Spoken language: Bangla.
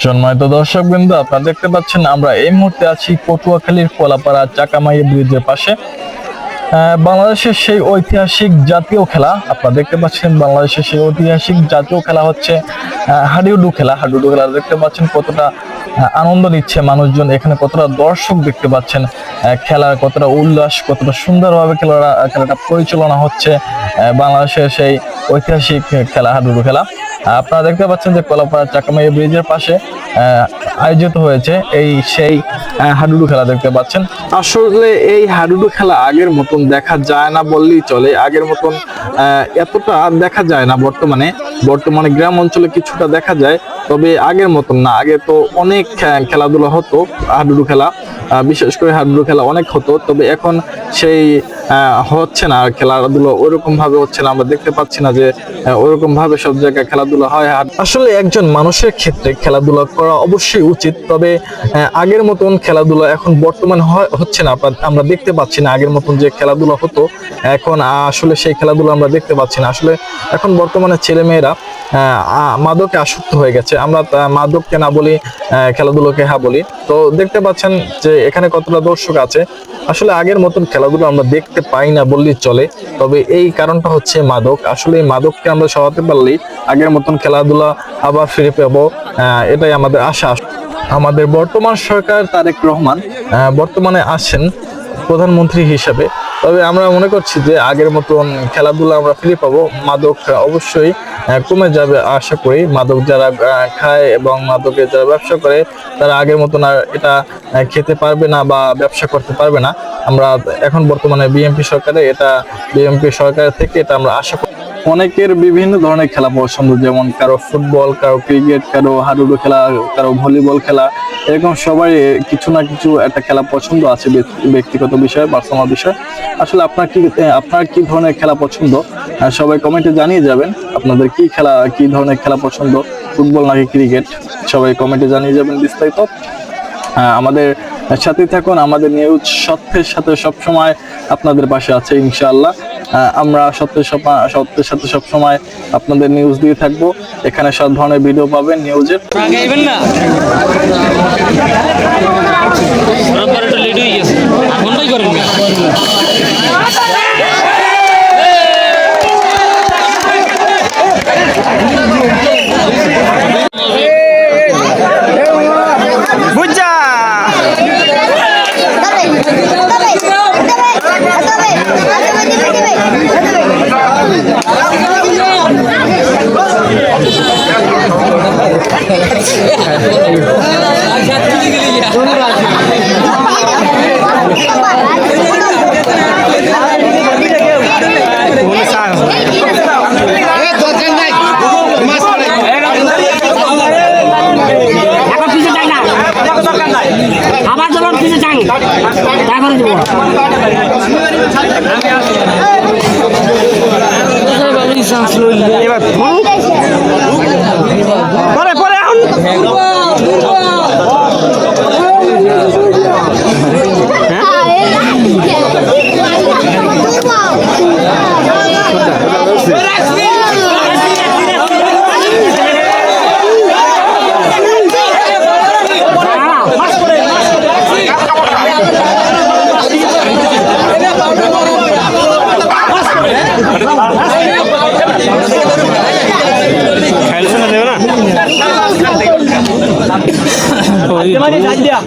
সম্মানিত দর্শকবৃন্দ, আপনারা দেখতে পাচ্ছেন আমরা এই মুহূর্তে আছি পটুয়াখালীর কলাপাড়া চাকামাই ব্রিজের পাশে। বাংলাদেশের সেই ঐতিহাসিক জাতীয় খেলা আপনারা দেখতে পাচ্ছেন। বাংলাদেশের সেই ঐতিহাসিক জাতীয় খেলা হচ্ছে হাডুডু খেলা। হাডুডু খেলা দেখতে পাচ্ছেন কতটা আনন্দ নিচ্ছে মানুষজন, এখানে কতটা দর্শক দেখতে পাচ্ছেন, খেলার কতটা উল্লাস, কতটা সুন্দরভাবে খেলাটা পরিচালনা হচ্ছে। বাংলাদেশের সেই ঐতিহাসিক খেলা হাডুডু খেলা আপনারা দেখতে পাচ্ছেন যে কলাপাড়া চাকামাই ব্রিজের পাশে আয়োজিত হয়েছে সেই হাডুডু খেলা দেখতে পাচ্ছেন। আসলে এই হাডুডু খেলা আগের মতন দেখা যায় না বললেই চলে। আগের মতন এতটা দেখা যায় না বর্তমানে গ্রাম অঞ্চলে কিছুটা দেখা যায়, তবে আগের মতন না। আগে তো অনেক খেলাধুলা হতো, হাডুডু খেলা বিশেষ করে হাডুডু খেলা অনেক হতো, তবে এখন সেই হচ্ছে না, খেলাধুলো ওইরকম ভাবে হচ্ছে না। আমরা দেখতে পাচ্ছি না যে ওইরকম ভাবে সব জায়গায় খেলাধুলা হয়। আসলে একজন মানুষের ক্ষেত্রে খেলাধুলা করা অবশ্যই উচিত, তবে আগের মতন খেলাধুলা এখন বর্তমানে হচ্ছে না। আমরা দেখতে পাচ্ছি না আগের মতন যে খেলাধুলা হতো, এখন আসলে সেই খেলাধুলা আমরা দেখতে পাচ্ছি না। আসলে এখন বর্তমানে ছেলেমেয়েরা মাদকে আসক্ত হয়ে গেছে। আমরা মাদককে না বলি, খেলাধুলোকে হ্যাঁ বলি। তো দেখতে পাচ্ছেন যে এখানে কতটা দর্শক আছে। আসলে আগের মতন খেলাধুলা আমরা দেখতে পাই না বললেই চলে, তবে এই কারণটা হচ্ছে মাদক। আসলে এই মাদককে আমরা সরাতে পারলেই আগের মতন খেলাধুলা আবার ফিরে পাবো, এটাই আমাদের আশা। আমাদের বর্তমান সরকার তারেক রহমান বর্তমানে আছেন প্রধানমন্ত্রী হিসাবে, তবে আমরা মনে করছি যে আগের মতন খেলাধুলা আমরা ফিরে পাবো। মাদক অবশ্যই কমে যাবে আশা করি। মাদক যারা খায় এবং মাদকের যারা ব্যবসা করে তারা আগের মতন আর এটা খেতে পারবে না বা ব্যবসা করতে পারবে না। আমরা এখন বর্তমানে বিএনপি সরকারের থেকে এটা আমরা আশা করি। অনেকের বিভিন্ন ধরনের খেলা পছন্দ, যেমন কারো ফুটবল, কারো ক্রিকেট, কারো হাডুডু খেলা, কারো ভলিবল খেলা, এরকম সবাই কিছু না কিছু একটা খেলা পছন্দ আছে, ব্যক্তিগত বিষয়, পার্সোনাল বিষয়। আসলে আপনার কি ধরনের খেলা পছন্দ সবাই কমেন্টে জানিয়ে যাবেন। আপনাদের কি ধরনের খেলা পছন্দ, ফুটবল নাকি ক্রিকেট, সবাই কমেন্টে জানিয়ে যাবেন বিস্তারিত। আমাদের সাথে থাকুন, আমাদের নিউজ সত্যের সাথে সবসময় আপনাদের পাশে আছে ইনশাআল্লাহ। আমরা সত্যের সাথে সবসময় আপনাদের নিউজ দিয়ে থাকবো। এখানে সব ধরনের ভিডিও পাবেন নিউজের। আবার যখন কিছু চাই তারপরে দেবো। পরে পরে দেবে না